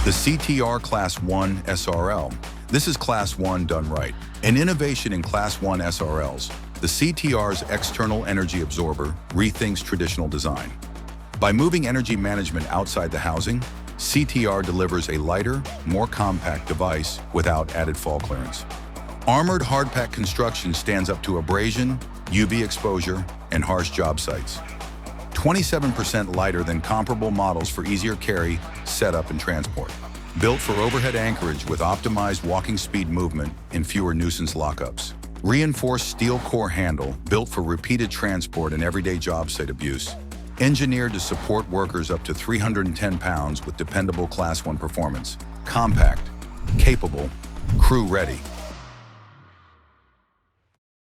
The CTR Class 1 SRL. This is Class 1 done right. An innovation in Class 1 SRLs, the CTR's external energy absorber rethinks traditional design. By moving energy management outside the housing, CTR delivers a lighter, more compact device without added fall clearance. Armored hard-pack construction stands up to abrasion, UV exposure, and harsh job sites. 27% lighter than comparable models for easier carry, setup, and transport. Built for overhead anchorage with optimized walking speed movement and fewer nuisance lockups. Reinforced steel core handle built for repeated transport and everyday job site abuse. Engineered to support workers up to 310 pounds with dependable Class 1 performance. Compact, capable, crew ready.